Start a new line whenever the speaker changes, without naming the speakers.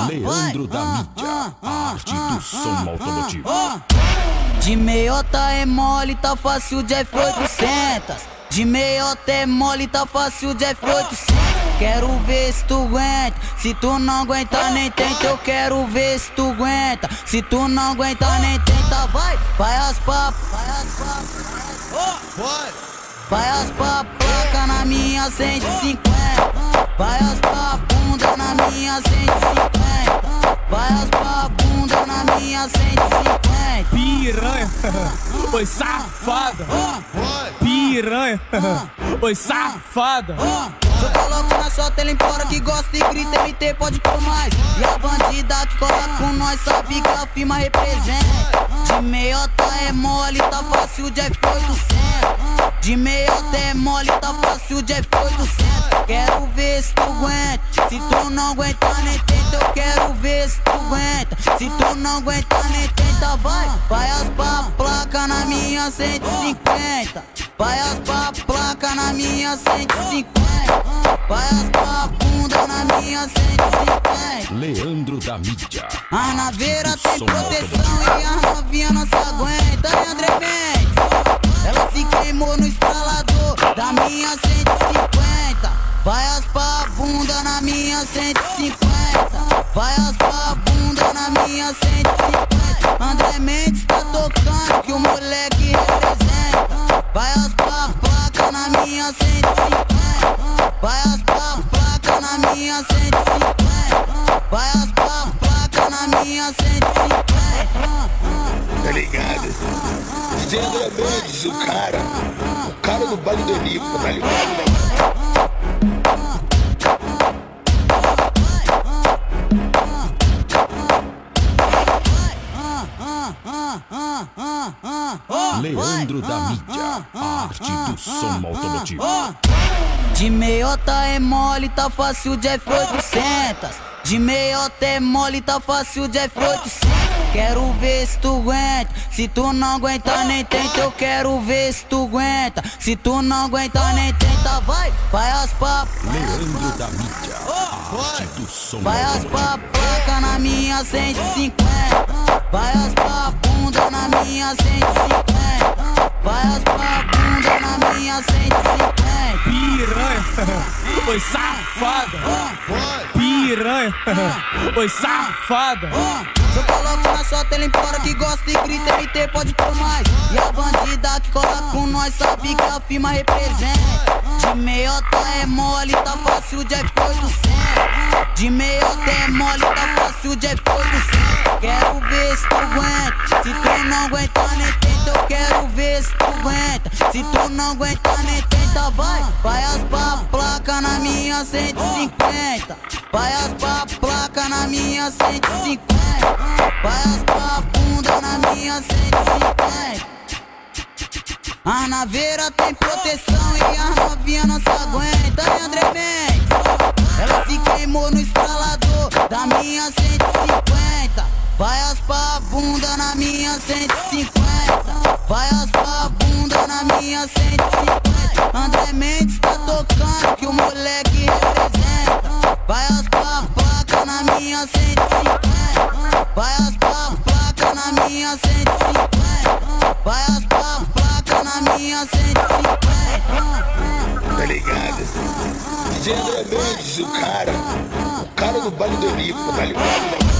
Leandro da Mídia, a arte do som automotivo.
De meiota é mole, tá fácil de F800. De meiota é mole, tá fácil de F800. Quero ver se tu aguenta. Se tu não aguenta, nem tenta. Eu quero ver se tu aguenta. Se tu não aguenta, nem tenta. Vai as papas. Vai as papas, placa na minha 150. Vai as papas, bunda na minha 150. Vai as papas, bunda na minha 150.
Piranha, oi safada. Piranha, oi safada.
Se eu coloco na sua tela embora que gosta e grita MT pode por mais. E a bandida que cola com nós sabe que a firma representa. De meiota é mole, tá fácil de F800. De meiota é mole, tá fácil de F800. Quero ver se tu aguenta. Se tu não aguenta nem tenta. Eu quero ver se tu aguenta. Se tu não aguenta nem tenta. Vai as papas, placa na minha 150. Vai as papas, placa na minha 150. Vai as papas, bunda na minha 150.
Leandro da Mídia.
A naveira tem proteção e a novinha não se aguenta. E André Mendes, ela se queimou no estralador da minha 150. Vai as papas, bunda na minha 150. Vai as papas, bunda na minha 150. André Mendes tá tocando que o moleque representa. Vai as papas, placa na minha 150. Vai as papas, placa na minha 150. Vai as papas, placa na minha 150.
Tá ligado? DJ André Mendes, o cara do baile do Elipo, tá ligado?
Leandro da Mídia, a arte do som automotivo.
De meiota é mole, tá fácil de F800. De meiota é mole, tá fácil de F800. Quero ver se tu aguenta. Se tu não aguenta nem tenta. Eu quero ver se tu aguenta. Se tu não aguenta nem tenta. Vai as papas.
Leandro da Mídia, a arte do som
Vai as
automotivo.
papas, placa na minha 150. Vai as papas, bunda na minha 150. Vai as papas, bunda na minha 150.
Piranha, oi safada. Piranha, oi safada.
Se eu coloco na sua tela embora que gosta e grita MT pode por mais. E a bandida que cola com nós sabe que a firma representa. De meiota é mole, tá fácil de F800. De meiota é mole, tá fácil de F800. Quero ver se tu aguenta. Se tu não aguenta nem tenta. Eu quero ver se tu aguenta. Se tu não aguenta nem tenta. Vai as papas, placa na minha 150. Vai as papas, placa na minha 150. Vai as papas, bunda na minha 150. A naveira tem proteção e a novinha não se aguenta. E André Mendes, ela se queimou no estralador da minha 150. Vai as papas, bunda na minha 150. Vai as papas, bunda na minha 150. André Mendes tá tocando que o moleque representa. Vai as papas, placa na minha 150. Vai as papas, placa na minha 150. Vai as papas, placa na minha 150.
Tá ligado? DJ André Mendes, o cara do baile do Elipo, tá ligado?